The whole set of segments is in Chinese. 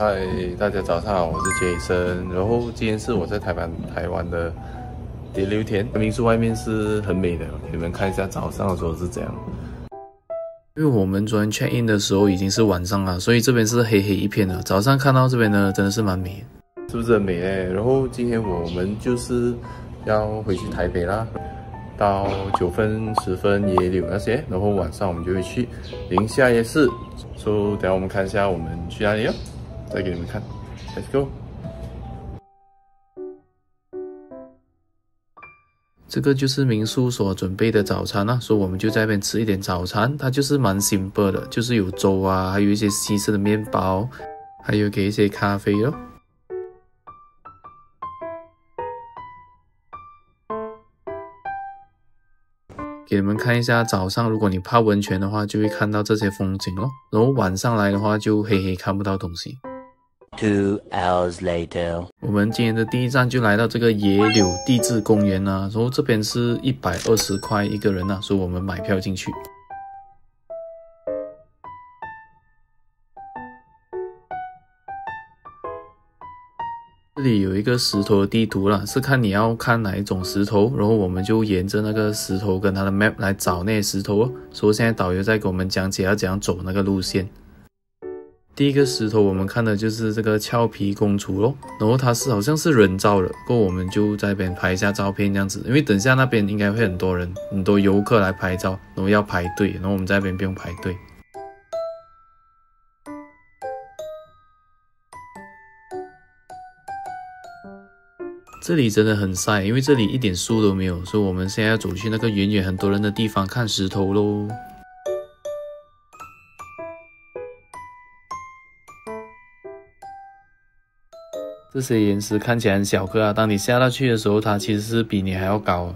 嗨，大家早上好，我是 Jason。然后今天是我在台湾的第6天，民宿外面是很美的，给你们看一下早上的时候是怎样。因为我们昨天 check in 的时候已经是晚上了，所以这边是黑黑一片的。早上看到这边呢，真的是蛮美的，是不是很美嘞？然后今天我们就是要回去台北啦，到9分、10分野柳那些，然后晚上我们就会去宁夏夜市。所以等下我们看一下我们去哪里哦，再给你们看。Let's go。这个就是民宿所准备的早餐所以我们就在那边吃一点早餐。它就是蛮 simple 的，就是有粥啊，还有一些西式的面包，还有给一些咖啡哦。给你们看一下早上，如果你泡温泉的话，就会看到这些风景哦。然后晚上来的话，就黑黑看不到东西。2 hours later， 我们今天的第一站就来到这个野柳地质公园然后这边是120块一个人所以我们买票进去。这里有一个石头的地图啦，是看你要看哪一种石头，然后我们就沿着那个石头跟它的 map 来找那些石头哦。所以现在导游在给我们讲解要怎样走那个路线。第一个石头我们看的就是这个俏皮公主咯，然后它是好像是人造的，过后我们就在那边拍一下照片这样子，因为等下那边应该会很多人，很多游客来拍照，然后要排队，然后我们在那边不用排队。这里真的很晒，因为这里一点树都没有，所以我们现在要走去那个远远很多人的地方看石头咯。这些岩石看起来很小个当你下到去的时候，它其实是比你还要高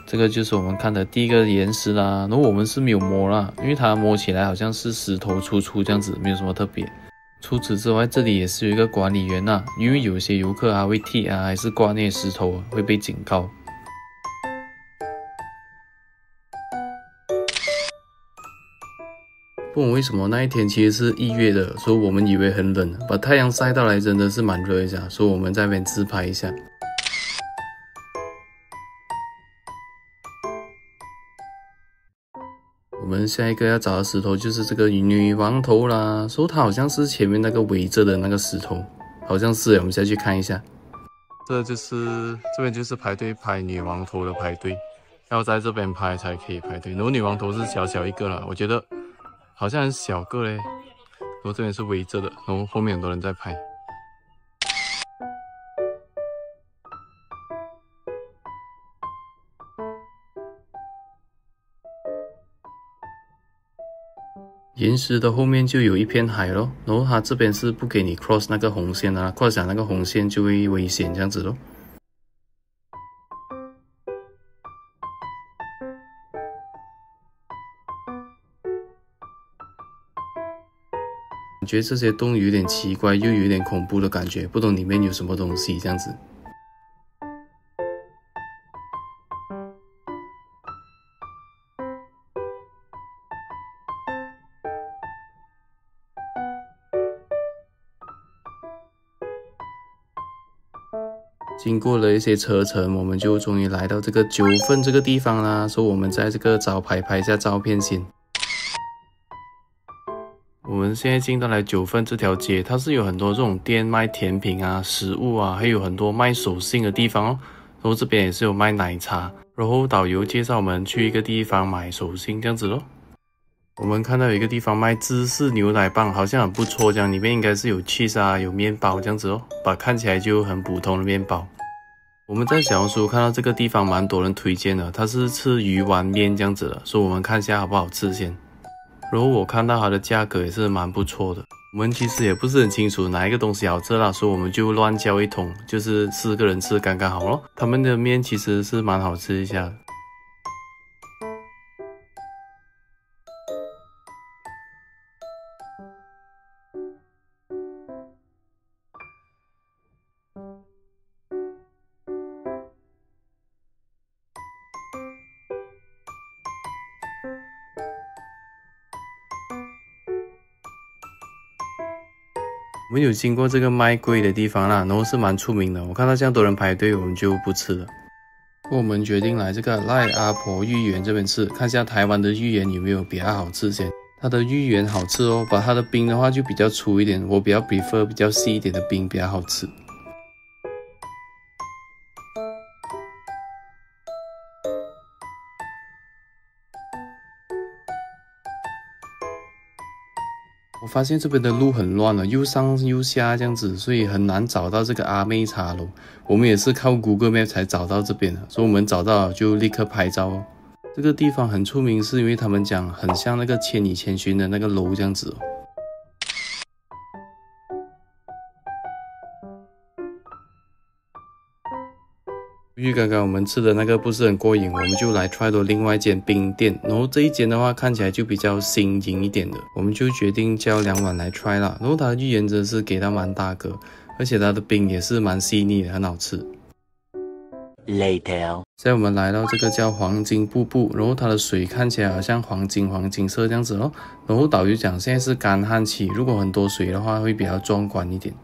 这个就是我们看的第一个岩石啦，然后我们是没有摸啦，因为它摸起来好像是石头粗粗这样子，没有什么特别。除此之外，这里也是有一个管理员因为有些游客会踢还是刮那些石头会被警告。不懂为什么那一天其实是1月的，所以我们以为很冷，把太阳晒到来真的是蛮热一下，所以我们在那边自拍一下。我们下一个要找的石头就是这个女王头啦，说它好像是前面那个围着的那个石头，好像是我们下去看一下。这边就是排队拍女王头的排队，要在这边拍才可以排队。然后女王头是小小一个啦，我觉得好像很小个嘞。然后这边是围着的，然后后面很多人在拍。岩石的后面就有一片海咯，然后它这边是不给你 cross 那个红线cross 那个红线就会危险这样子咯。感觉这些洞有点奇怪，又有点恐怖的感觉，不懂里面有什么东西这样子。经过了一些车程，我们就终于来到这个9份这个地方啦。所以我们在这个招牌拍一下照片先。我们现在进到来9份这条街，它是有很多这种店卖甜品食物还有很多卖手信的地方哦。然后这边也是有卖奶茶，然后导游介绍我们去一个地方买手信这样子咯。我们看到有一个地方卖芝士牛奶棒，好像很不错，这样里面应该是有 cheese 有面包这样子看起来就很普通的面包。我们在小红书看到这个地方蛮多人推荐的，它是吃鱼丸面这样子的，所以我们看一下好不好吃先。然后我看到它的价格也是蛮不错的，我们其实也不是很清楚哪一个东西好吃啦，所以我们就乱叫一桶，就是4个人吃刚刚好咯。他们的面其实是蛮好吃一下的。我们有经过这个卖龟的地方啦，然后是蛮出名的。我看到这样多人排队，我们就不吃了。我们决定来这个赖阿婆芋圆这边吃，看一下台湾的芋圆有没有比较好吃先。它的芋圆好吃哦，把它的冰的话就比较粗一点，我比较 prefer 比较细一点的冰比较好吃。我发现这边的路很乱了，又上又下这样子，所以很难找到这个阿妹茶楼。我们也是靠 Google Map 才找到这边的，所以我们找到了就立刻拍照哦。这个地方很出名，是因为他们讲很像那个《千与千寻》的那个楼这样子哦。由于刚刚我们吃的那个不是很过瘾，我们就来 try 到另外一间冰店，然后这一间的话看起来就比较新颖一点的，我们就决定叫2碗来 try 啦。然后它的芋圆真的是给到蛮大个，而且它的冰也是蛮细腻的，很好吃。Later， 现在我们来到这个叫黄金瀑布，然后它的水看起来好像黄金色这样子哦。然后导游讲现在是干旱期，如果很多水的话会比较壮观一点。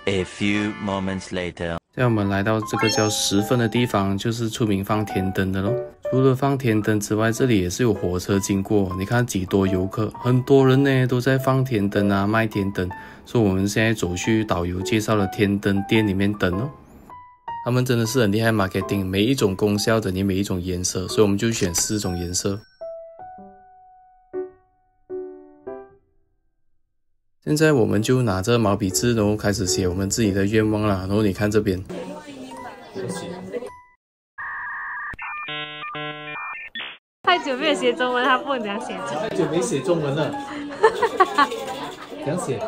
A few moments later， 现在我们来到这个叫10分的地方，就是出名放天灯的咯。除了放天灯之外，这里也是有火车经过，你看几多游客，很多人呢都在放天灯啊，卖天灯。所以我们现在走去导游介绍的天灯店里面等哦。他们真的是很厉害 marketing， 每一种功效等于每一种颜色，所以我们就选4种颜色。现在我们就拿着毛笔字，然后开始写我们自己的愿望啦。然后你看这边，太久没有写中文，他不能这样写中文。太久没写中文了，这样写。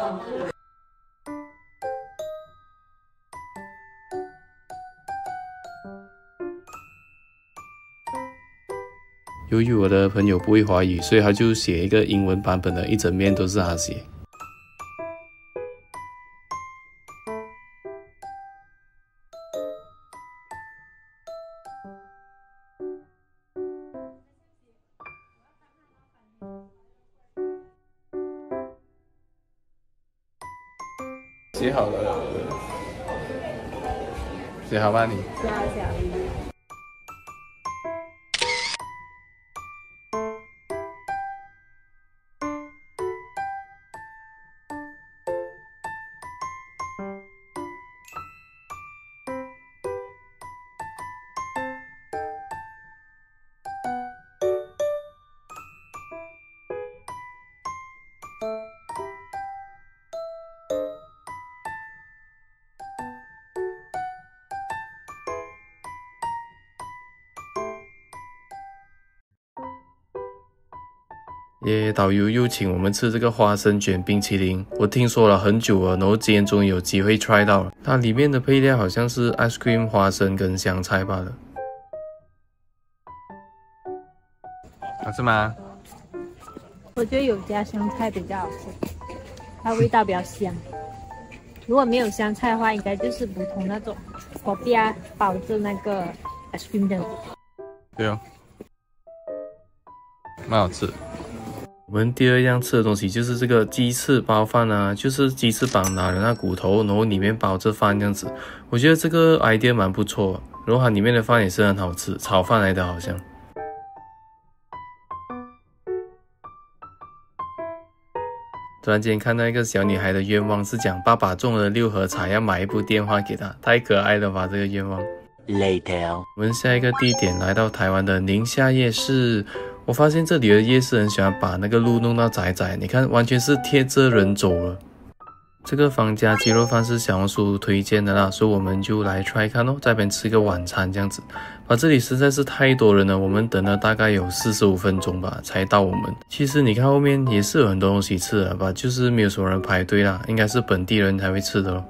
由于我的朋友不会华语，所以他就写一个英文版本的，一整面都是他写。写好了，写好吗你？写好。导游又请我们吃这个花生卷冰淇淋，我听说了很久了，然后今天终于有机会 try 到了。它里面的配料好像是 ice cream 花生跟香菜罢了。好吃吗？我觉得有加香菜比较好吃，它味道比较香。如果没有香菜的话，应该就是普通那种果皮啊包着那个 ice cream 这样子。对哦，蛮好吃。我们第二样吃的东西就是这个鸡翅包饭啊，就是鸡翅膀拿了那骨头，然后里面包着饭这样子。我觉得这个 idea 蛮不错，然后它里面的饭也是很好吃，炒饭来的好像。突然间看到一个小女孩的愿望是讲爸爸中了6合彩，要买一部电话给她，太可爱了吧这个愿望。Later， 我们下一个地点来到台湾的宁夏夜市。我发现这里的夜市很喜欢把那个路弄到窄窄，你看完全是贴着人走了。这个方家鸡肉饭是小红书推荐的啦，所以我们就来 try 看哦，在那边吃个晚餐这样子。这里实在是太多人了，我们等了大概有45分钟吧才到我们。其实你看后面也是有很多东西吃的吧，就是没有什么人排队啦，应该是本地人才会吃的咯。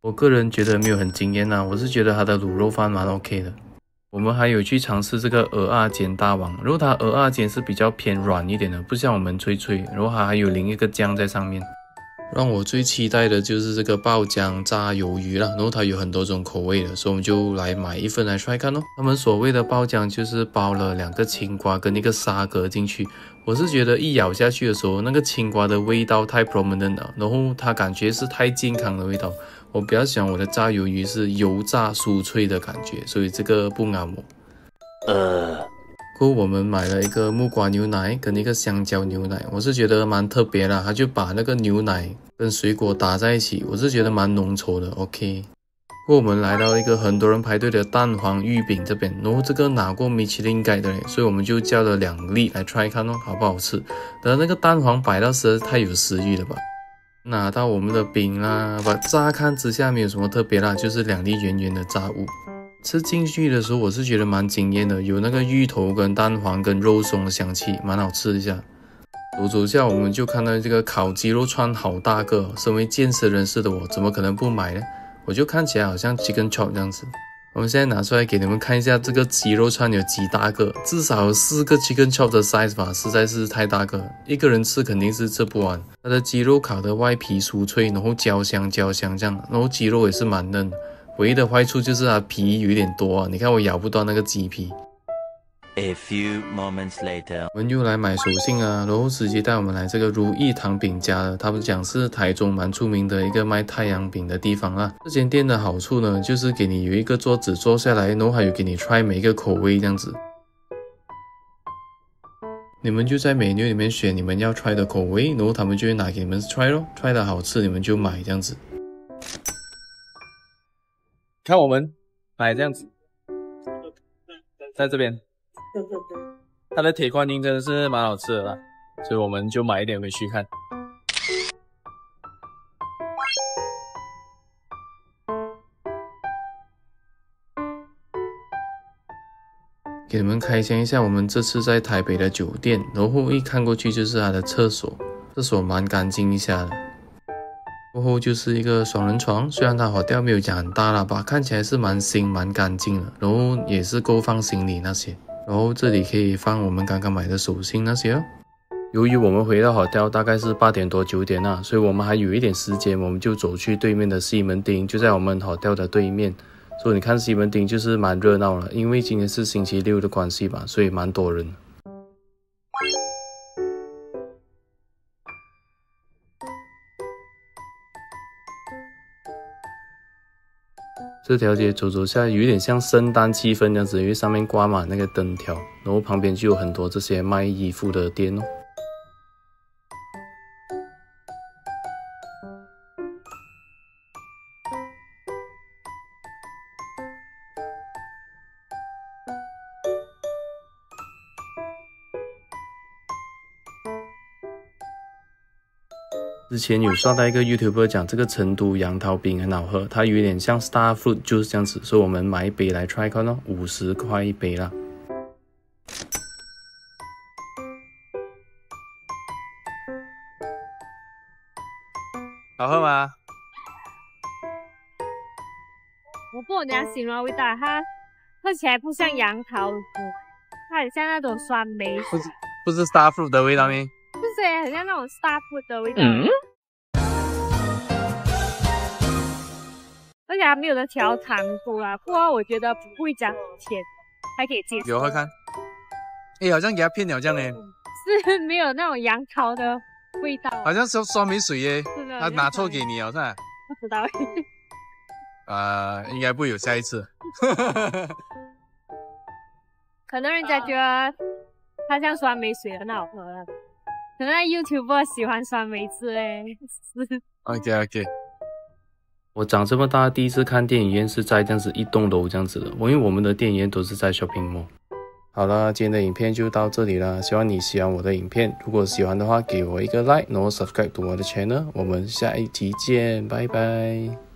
我个人觉得没有很惊艳啦，我是觉得它的卤肉饭蛮 OK 的。我们还有去尝试这个鹅啊煎大王，然后它鹅啊煎是比较偏软一点的，不像我们脆脆，然后它还有淋一个酱在上面。让我最期待的就是这个爆浆炸鱿鱼啦，然后它有很多种口味的，所以我们就来买一份来 try 看哦。他们所谓的爆浆就是包了2个青瓜跟一个沙葛进去，我是觉得一咬下去的时候，那个青瓜的味道太 prominent 了，然后它感觉是太健康的味道。我比较喜欢我的炸鱿鱼是油炸酥脆的感觉，所以这个不啱我。过后我们买了一个木瓜牛奶跟一个香蕉牛奶，我是觉得蛮特别啦，它就把那个牛奶跟水果打在一起，我是觉得蛮浓稠的 OK。 过后我们来到一个很多人排队的蛋黄芋饼这边，然后这个拿过米其林 guide 的，所以我们就叫了2粒来 try 看哦，好不好吃。但那个蛋黄摆到实在太有食欲了吧。拿到我们的饼啦，乍看之下没有什么特别啦，就是2粒圆圆的炸物。吃进去的时候我是觉得蛮惊艳的，有那个芋头跟蛋黄跟肉松的香气，蛮好吃一下。走下我们就看到这个烤鸡肉串好大个，身为健身人士的我怎么可能不买呢？我就看起来好像 chicken chop 这样子。我们现在拿出来给你们看一下这个鸡肉串有几大个，至少有4个 chicken chop 的 size 吧，实在是太大个，一个人吃肯定是吃不完。它的鸡肉烤的外皮酥脆，然后焦香这样，然后鸡肉也是蛮嫩的。唯一的坏处就是它皮有一点多啊，你看我咬不到那个鸡皮。A few moments later， 我们又来买手信啊，然后直接带我们来这个如意糖饼家的，他们讲是台中蛮出名的一个卖太阳饼的地方啦。这间店的好处呢，就是给你有一个桌子坐下来，然后还有给你 try 每一个口味这样子。你们就在menu里面选你们要 try 的口味，然后他们就会拿给你们 try 咯 ，try 的好吃你们就买这样子。看我们买这样子，在这边，它的铁观音真的是蛮好吃的啦，所以我们就买一点回去看。给你们开箱一下我们这次在台北的酒店，然后一看过去就是它的厕所，厕所蛮干净一下的。过后就是一个双人床，虽然它hotel没有讲很大啦吧，看起来是蛮新蛮干净的，然后也是够放行李那些，然后这里可以放我们刚刚买的手信那些哦。由于我们回到hotel大概是8点多9点啦，所以我们还有一点时间，我们就走去对面的西门町，就在我们hotel的对面。所以你看西门町就是蛮热闹了，因为今天是星期6的关系吧，所以蛮多人。这条街走下有一点像圣诞气氛这样子，因为上面挂满那个灯条，然后旁边就有很多这些卖衣服的店哦。之前有刷到一个 YouTuber 讲这个成都杨桃冰很好喝，它有一点像 Star Fruit Juice 这样子，所以我们买一杯来 try 看哦，50块一杯啦。好喝吗？我不懂怎样形容味道，它喝起来不像杨桃，它很像那种酸梅，不是 Star Fruit 的味道吗？就是很像那种 Star Fruit 的味道。而且它没有的调糖度啦，不过我觉得不会讲甜，还可以接受。给我喝看。好像给它骗了这样呢。是没有那种杨桃的味道，好像是酸梅水耶。是的，他拿错给你了是吧？不知道。应该不会有下一次。可能人家觉得它像酸梅水很好喝了，可能 YouTuber 喜欢酸梅汁嘞。OK。我长这么大第一次看电影院是在这样子一栋楼这样子的，因为我们的电影院都是在 shopping mall。好了，今天的影片就到这里了，希望你喜欢我的影片，如果喜欢的话给我一个 like， 然后 subscribe 到我的 channel， 我们下一集见，拜拜。